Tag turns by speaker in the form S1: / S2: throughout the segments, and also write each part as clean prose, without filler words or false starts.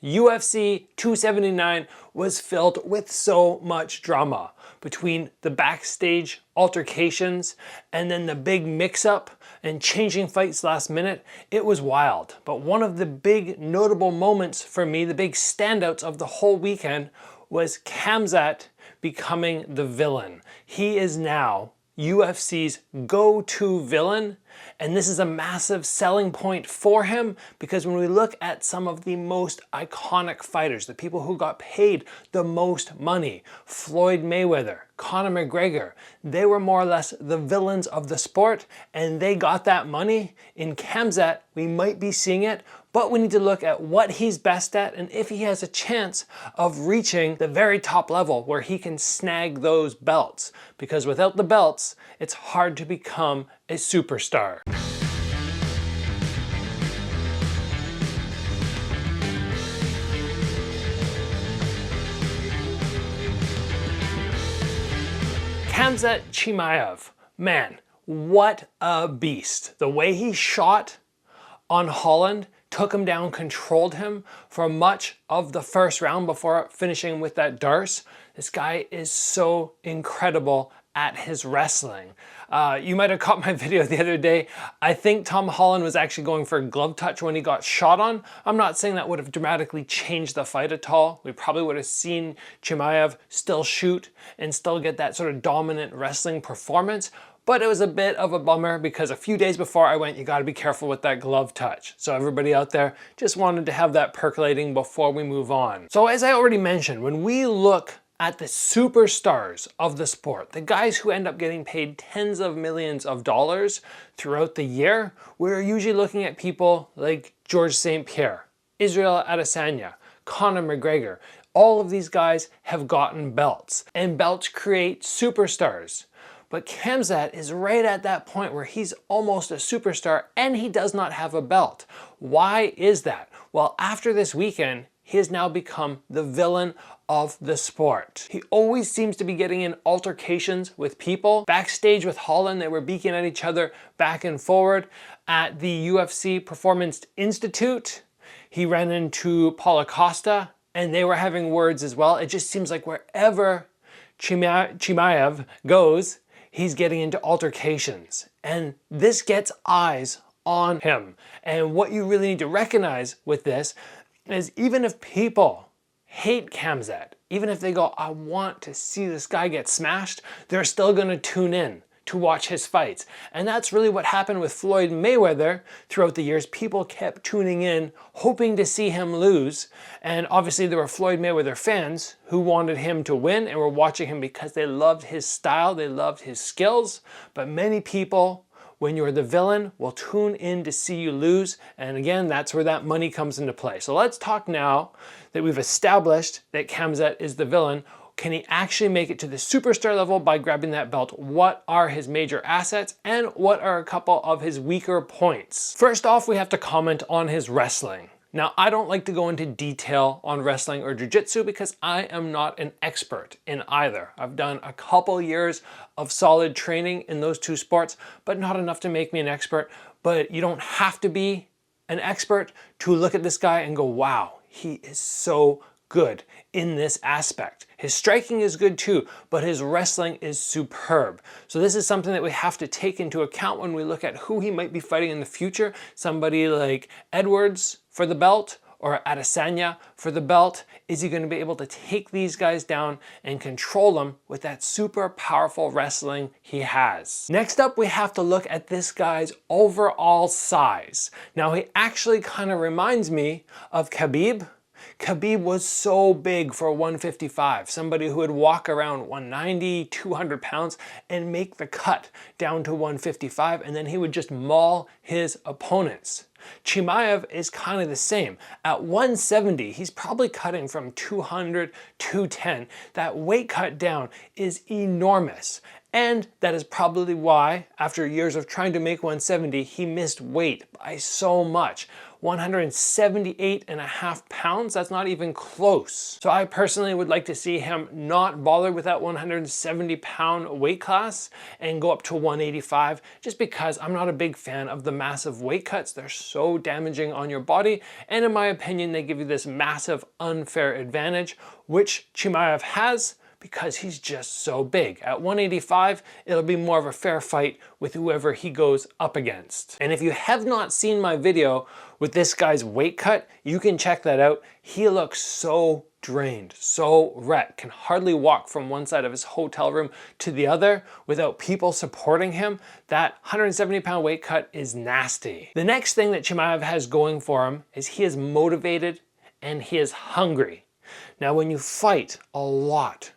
S1: UFC 279 was filled with so much drama between the backstage altercations and then the big mix-up and changing fights last minute. It was wild. But one of the big notable moments for me, the big standouts of the whole weekend, was Khamzat becoming the villain. He is now UFC's go-to villain, and this is a massive selling point for him because when we look at some of the most iconic fighters, the people who got paid the most money, Floyd Mayweather, Conor McGregor, they were more or less the villains of the sport, and they got that money. In Khamzat, we might be seeing it, but we need to look at what he's best at and if he has a chance of reaching the very top level where he can snag those belts. Because without the belts, it's hard to become a superstar. Khamzat Chimaev, man, what a beast. The way he shot on Holland, took him down, controlled him for much of the first round before finishing with that darce. This guy is so incredible at his wrestling. You might have caught my video the other day. I think Tom Holland was actually going for a glove touch when he got shot on. I'm not saying that would have dramatically changed the fight at all. We probably would have seen Chimaev still shoot and still get that sort of dominant wrestling performance. But it was a bit of a bummer because a few days before I went, you gotta be careful with that glove touch. So everybody out there, just wanted to have that percolating before we move on. So as I already mentioned, when we look at the superstars of the sport, the guys who end up getting paid tens of millions of dollars throughout the year, we're usually looking at people like George St. Pierre, Israel Adesanya, Conor McGregor. All of these guys have gotten belts, and belts create superstars. But Khamzat is right at that point where he's almost a superstar and he does not have a belt. Why is that? Well, after this weekend, he has now become the villain of the sport. He always seems to be getting in altercations with people. Backstage with Holland, they were beaking at each other back and forward. At the UFC Performance Institute, he ran into Paulo Costa and they were having words as well. It just seems like wherever Chimaev goes, he's getting into altercations, and this gets eyes on him. And what you really need to recognize with this is even if people hate Khamzat, even if they go, I want to see this guy get smashed, they're still gonna tune in to watch his fights. And that's really what happened with Floyd Mayweather throughout the years. People kept tuning in, hoping to see him lose. And obviously there were Floyd Mayweather fans who wanted him to win and were watching him because they loved his style, they loved his skills. But many people, when you're the villain, will tune in to see you lose. And again, that's where that money comes into play. So let's talk now that we've established that Khamzat is the villain. Can he actually make it to the superstar level by grabbing that belt? What are his major assets and what are a couple of his weaker points? First off, we have to comment on his wrestling. Now, I don't like to go into detail on wrestling or jiu-jitsu because I am not an expert in either. I've done a couple years of solid training in those two sports, but not enough to make me an expert. But you don't have to be an expert to look at this guy and go, wow, he is so good in this aspect. His striking is good too, but his wrestling is superb. So this is something that we have to take into account when we look at who he might be fighting in the future. Somebody like Edwards for the belt or Adesanya for the belt. Is he going to be able to take these guys down and control them with that super powerful wrestling he has? Next up, we have to look at this guy's overall size. Now, he actually kind of reminds me of Khabib. Khabib was so big for 155, somebody who would walk around 190, 200 pounds and make the cut down to 155, and then he would just maul his opponents. Chimaev is kind of the same. At 170, he's probably cutting from 200, 210. That weight cut down is enormous. And that is probably why, after years of trying to make 170, he missed weight by so much. 178.5 pounds. That's not even close. So I personally would like to see him not bother with that 170-pound weight class and go up to 185, just because I'm not a big fan of the massive weight cuts. They're so damaging on your body, and in my opinion, they give you this massive unfair advantage, which Chimaev has, because he's just so big. At 185, it'll be more of a fair fight with whoever he goes up against. And if you have not seen my video with this guy's weight cut, you can check that out. He looks so drained, so wrecked, can hardly walk from one side of his hotel room to the other without people supporting him. That 170-pound weight cut is nasty. The next thing that Chimaev has going for him is he is motivated and he is hungry. Now, when you fight a lot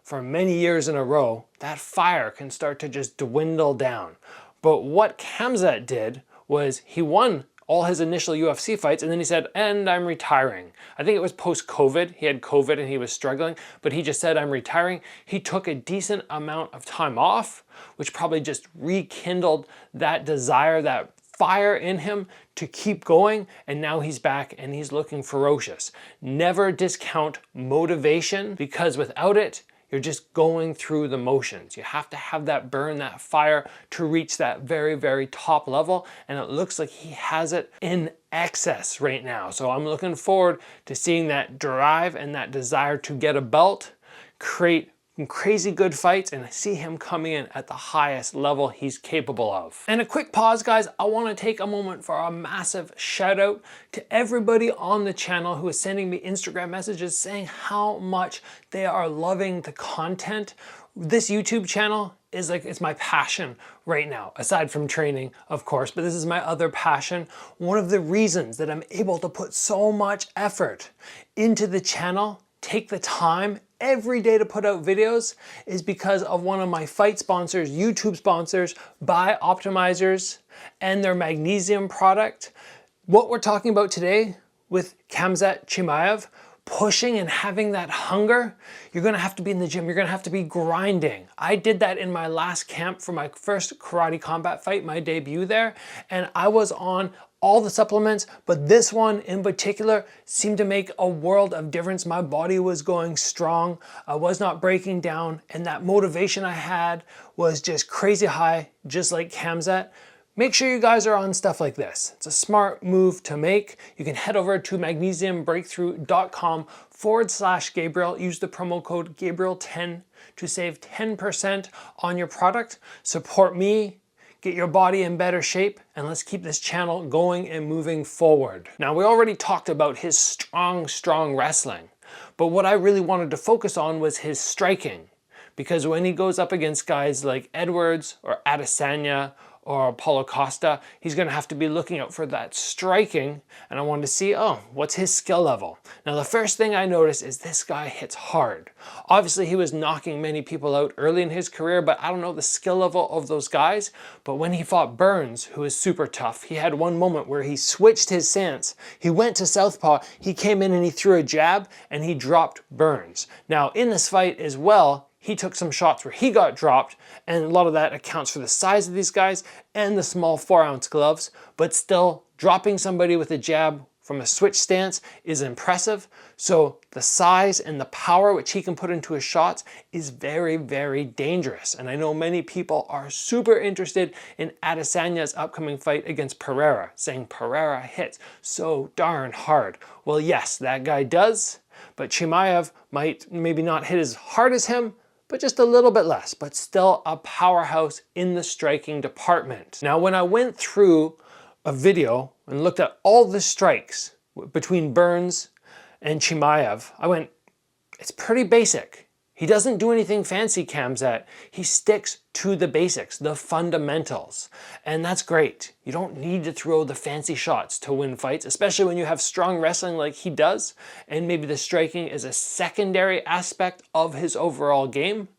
S1: for many years in a row, that fire can start to just dwindle down. But what Khamzat did was he won all his initial UFC fights, and then he said, and I'm retiring. I think it was post-COVID. He had COVID and he was struggling, but he just said, I'm retiring. He took a decent amount of time off, which probably just rekindled that desire, that fire in him to keep going, and now he's back and he's looking ferocious. Never discount motivation, because without it, you're just going through the motions. You have to have that burn, that fire to reach that very, very top level. And it looks like he has it in excess right now. So I'm looking forward to seeing that drive and that desire to get a belt, create crazy good fights, and see him coming in at the highest level he's capable of. And a quick pause, guys. I want to take a moment for a massive shout out to everybody on the channel who is sending me Instagram messages saying how much they are loving the content. This YouTube channel is like, it's my passion right now, aside from training, of course, but this is my other passion. One of the reasons that I'm able to put so much effort into the channel, take the time every day to put out videos, is because of one of my fight sponsors, YouTube sponsors, Buy Optimizers, and their magnesium product. What we're talking about today with Khamzat Chimaev, pushing and having that hunger, you're gonna have to be in the gym, you're gonna have to be grinding. I did that in my last camp for my first karate combat fight, my debut there, and I was on all the supplements, but this one in particular seemed to make a world of difference. My body was going strong, I was not breaking down, and that motivation I had was just crazy high, just like Khamzat. Make sure you guys are on stuff like this. It's a smart move to make. You can head over to magnesiumbreakthrough.com/Gabriel. Use the promo code Gabriel10 to save 10% on your product. Support me, get your body in better shape, and let's keep this channel going and moving forward. Now, we already talked about his strong wrestling, but what I really wanted to focus on was his striking, because when he goes up against guys like Edwards or Adesanya or Paulo Costa, he's gonna have to be looking out for that striking, and I wanted to see, oh, what's his skill level? Now, the first thing I noticed is this guy hits hard. Obviously, he was knocking many people out early in his career, but I don't know the skill level of those guys. But when he fought Burns, who is super tough, he had one moment where he switched his stance. He went to southpaw, he came in and he threw a jab, and he dropped Burns. Now, in this fight as well, he took some shots where he got dropped, and a lot of that accounts for the size of these guys and the small 4-ounce gloves, but still dropping somebody with a jab from a switch stance is impressive. So the size and the power which he can put into his shots is very, very dangerous. And I know many people are super interested in Adesanya's upcoming fight against Pereira, saying Pereira hits so darn hard. Well, yes, that guy does, but Chimaev might maybe not hit as hard as him, but just a little bit less, but still a powerhouse in the striking department. Now, when I went through a video and looked at all the strikes between Burns and Chimaev, I went, it's pretty basic. He doesn't do anything fancy, Khamzat. He sticks to the basics, the fundamentals. And that's great. You don't need to throw the fancy shots to win fights, especially when you have strong wrestling like he does, and maybe the striking is a secondary aspect of his overall game.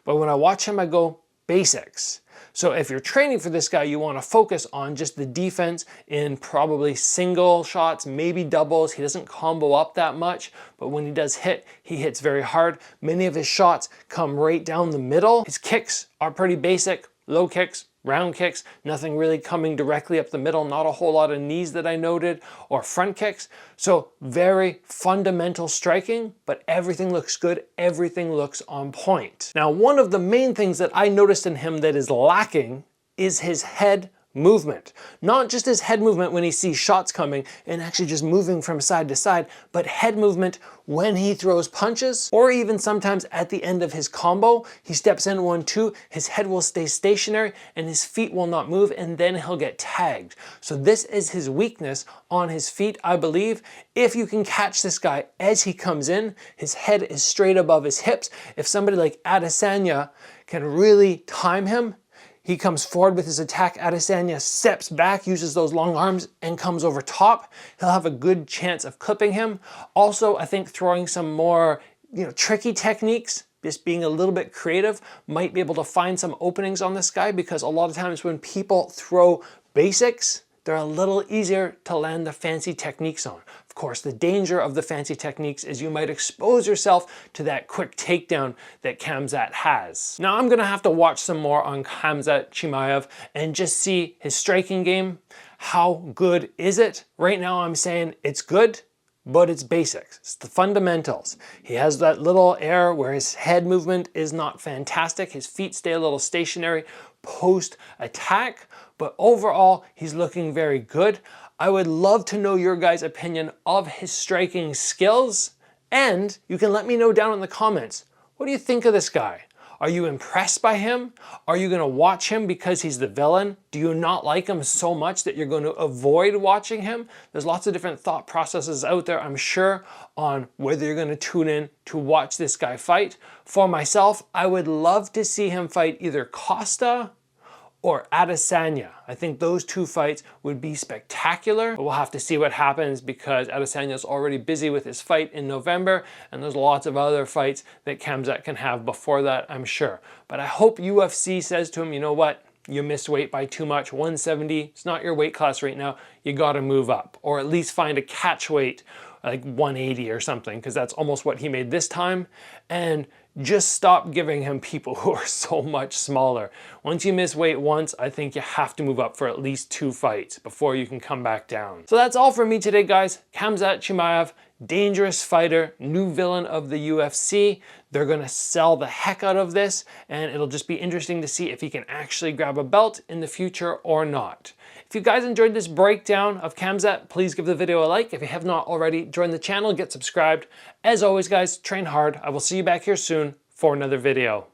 S1: But when I watch him, I go, basics. So if you're training for this guy, you want to focus on just the defense in probably single shots, maybe doubles. He doesn't combo up that much, but when he does hit, he hits very hard. Many of his shots come right down the middle. His kicks are pretty basic, low kicks, round kicks, nothing really coming directly up the middle, not a whole lot of knees that I noted, or front kicks. So very fundamental striking, but everything looks good, everything looks on point. Now, one of the main things that I noticed in him that is lacking is his head movement. Not just his head movement when he sees shots coming and actually just moving from side to side, but head movement when he throws punches, or even sometimes at the end of his combo, he steps in 1-2, his head will stay stationary and his feet will not move, and then he'll get tagged. So this is his weakness on his feet, I believe. If you can catch this guy as he comes in, his head is straight above his hips. If somebody like Adesanya can really time him, he comes forward with his attack, Adesanya steps back, uses those long arms, and comes over top. He'll have a good chance of clipping him. Also, I think throwing some more, tricky techniques, just being a little bit creative, might be able to find some openings on this guy, because a lot of times when people throw basics, they're a little easier to land the fancy techniques on. Of course, the danger of the fancy techniques is you might expose yourself to that quick takedown that Khamzat has. Now, I'm gonna have to watch some more on Khamzat Chimaev and just see his striking game. How good is it? Right now, I'm saying it's good, but it's basics. It's the fundamentals. He has that little air where his head movement is not fantastic. His feet stay a little stationary post-attack, but overall, he's looking very good. I would love to know your guys' opinion of his striking skills, and you can let me know down in the comments. What do you think of this guy? Are you impressed by him? Are you gonna watch him because he's the villain? Do you not like him so much that you're going to avoid watching him? There's lots of different thought processes out there, I'm sure, on whether you're gonna tune in to watch this guy fight. For myself, I would love to see him fight either Costa or Adesanya. I think those two fights would be spectacular. But we'll have to see what happens, because Adesanya's already busy with his fight in November, and there's lots of other fights that Khamzat can have before that, I'm sure. But I hope UFC says to him, you know what? You missed weight by too much. 170, it's not your weight class right now. You gotta move up, or at least find a catch weight like 180 or something, because that's almost what he made this time. And just stop giving him people who are so much smaller. Once you miss weight once, I think you have to move up for at least 2 fights before you can come back down. So that's all for me today, guys. Khamzat Chimaev, dangerous fighter, new villain of the UFC. They're gonna sell the heck out of this, and it'll just be interesting to see if he can actually grab a belt in the future or not. If you guys enjoyed this breakdown of Khamzat, please give the video a like. If you have not already, join the channel, get subscribed. As always, guys, train hard. I will see you back here soon for another video.